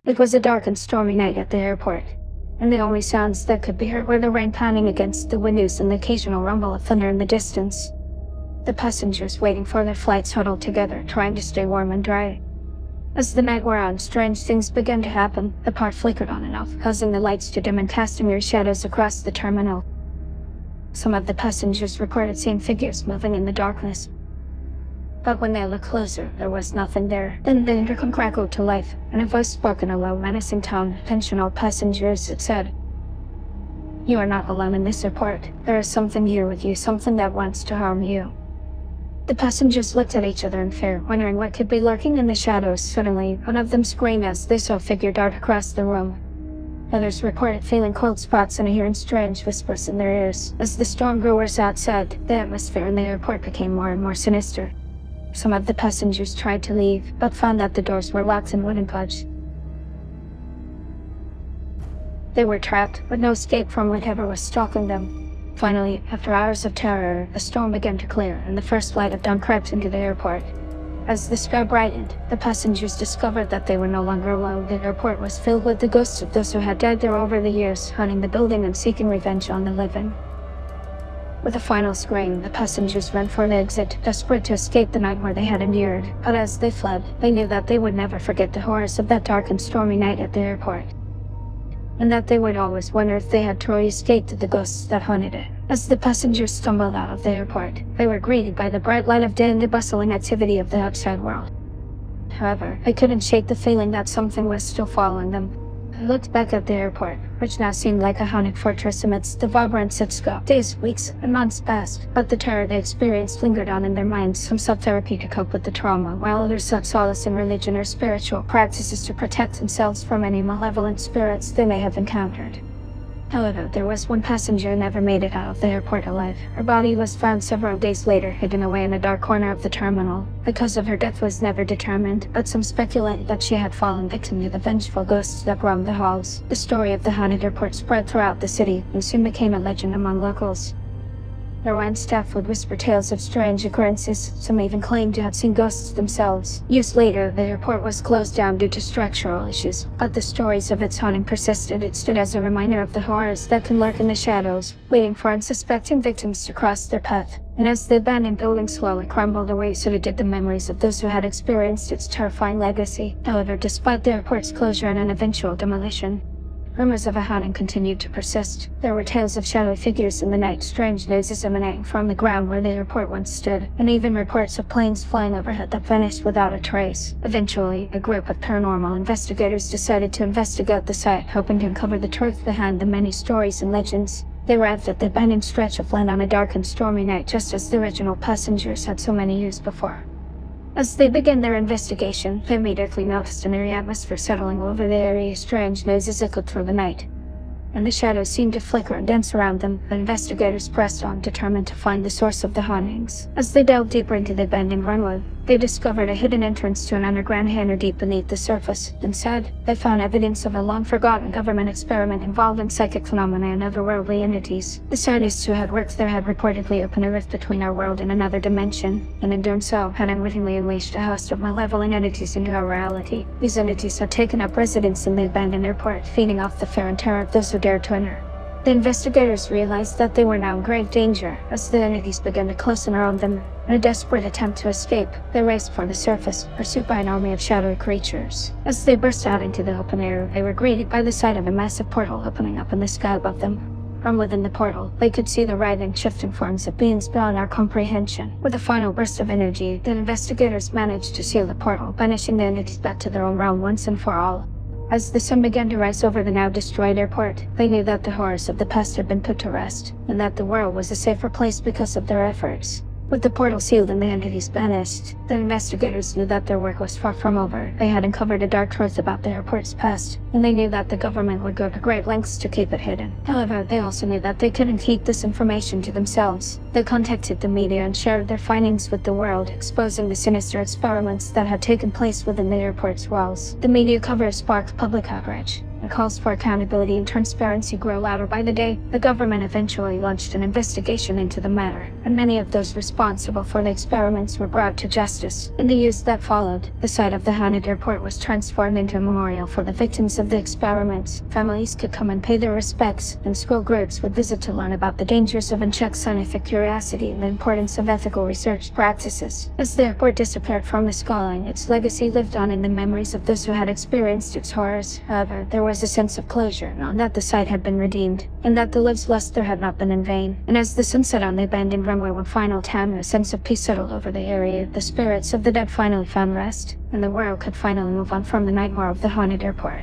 It was a dark and stormy night at the airport, and the only sounds that could be heard were the rain pounding against the windows and the occasional rumble of thunder in the distance. The passengers waiting for their flights huddled together, trying to stay warm and dry. As the night wore on, strange things began to happen. The part flickered on and off, causing the lights to dim and casting mirror shadows across the terminal. Some of the passengers reported seeing figures moving in the darkness. But when they looked closer, there was nothing there. Then the intercom crackled to life, and a voice spoke in a low, menacing tone. "Attention all passengers," it said. "You are not alone in this airport. There is something here with you, something that wants to harm you." The passengers looked at each other in fear, wondering what could be lurking in the shadows. Suddenly, one of them screamed as they saw a figure dart across the room. Others reported feeling cold spots and hearing strange whispers in their ears. As the storm grew worse outside, the atmosphere in the airport became more and more sinister. Some of the passengers tried to leave, but found that the doors were locked and wouldn't budge. They were trapped, with no escape from whatever was stalking them. Finally, after hours of terror, the storm began to clear, and the first light of dawn crept into the airport. As the sky brightened, the passengers discovered that they were no longer alone. The airport was filled with the ghosts of those who had died there over the years, haunting the building and seeking revenge on the living. With a final scream, the passengers ran for the exit, desperate to escape the nightmare they had endured. But as they fled, they knew that they would never forget the horrors of that dark and stormy night at the airport, and that they would always wonder if they had truly escaped the ghosts that haunted it. As the passengers stumbled out of the airport, they were greeted by the bright light of day and the bustling activity of the outside world. However, they couldn't shake the feeling that something was still following them. They looked back at the airport, which now seemed like a haunted fortress amidst the vibrant cityscape. Days, weeks, and months passed, but the terror they experienced lingered on in their minds. Some sought therapy to cope with the trauma, while others sought solace in religion or spiritual practices to protect themselves from any malevolent spirits they may have encountered. However, there was one passenger who never made it out of the airport alive. Her body was found several days later, hidden away in a dark corner of the terminal. The cause of her death was never determined, but some speculate that she had fallen victim to the vengeful ghosts that roamed the halls. The story of the haunted airport spread throughout the city and soon became a legend among locals. Airline staff would whisper tales of strange occurrences. Some even claimed to have seen ghosts themselves. Years later, the airport was closed down due to structural issues, but the stories of its haunting persisted. It stood as a reminder of the horrors that can lurk in the shadows, waiting for unsuspecting victims to cross their path. And as the abandoned building slowly crumbled away, so did the memories of those who had experienced its terrifying legacy. However, despite the airport's closure and an eventual demolition, rumors of a haunting continued to persist. There were tales of shadowy figures in the night, strange noises emanating from the ground where the airport once stood, and even reports of planes flying overhead that vanished without a trace. Eventually, a group of paranormal investigators decided to investigate the site, hoping to uncover the truth behind the many stories and legends. They arrived at the abandoned stretch of land on a dark and stormy night, just as the original passengers had so many years before. As they began their investigation, they immediately noticed an eerie atmosphere settling over the area. Strange noises echoed through the night, and the shadows seemed to flicker and dance around them. The investigators pressed on, determined to find the source of the hauntings. As they delved deeper into the abandoned runway, they discovered a hidden entrance to an underground hangar deep beneath the surface. Inside, they found evidence of a long-forgotten government experiment involving psychic phenomena and otherworldly entities. The scientists who had worked there had reportedly opened a rift between our world and another dimension, and in doing so, had unwittingly unleashed a host of malevolent entities into our reality. These entities had taken up residence in the abandoned airport, feeding off the fear and terror of those who dared to enter. The investigators realized that they were now in grave danger as the entities began to close in around them. In a desperate attempt to escape, they raced for the surface, pursued by an army of shadowy creatures. As they burst out into the open air, they were greeted by the sight of a massive portal opening up in the sky above them. From within the portal, they could see the writhing, shifting forms of beings beyond our comprehension. With a final burst of energy, the investigators managed to seal the portal, banishing the entities back to their own realm once and for all. As the sun began to rise over the now destroyed airport, they knew that the horrors of the past had been put to rest, and that the world was a safer place because of their efforts. With the portal sealed and the entities banished, the investigators knew that their work was far from over. They had uncovered a dark truth about the airport's past, and they knew that the government would go to great lengths to keep it hidden. However, they also knew that they couldn't keep this information to themselves. They contacted the media and shared their findings with the world, exposing the sinister experiments that had taken place within the airport's walls. The media coverage sparked public outrage, and calls for accountability and transparency grow louder by the day, the government eventually launched an investigation into the matter, and many of those responsible for the experiments were brought to justice. In the years that followed, the site of the haunted airport was transformed into a memorial for the victims of the experiments. Families could come and pay their respects, and school groups would visit to learn about the dangers of unchecked scientific curiosity and the importance of ethical research practices. As the airport disappeared from the skyline, its legacy lived on in the memories of those who had experienced its horrors. However, there was a sense of closure, knowing that the site had been redeemed, and that the lives lost there had not been in vain. And as the sun set on the abandoned runway one final time, a sense of peace settled over the area. The spirits of the dead finally found rest, and the world could finally move on from the nightmare of the haunted airport.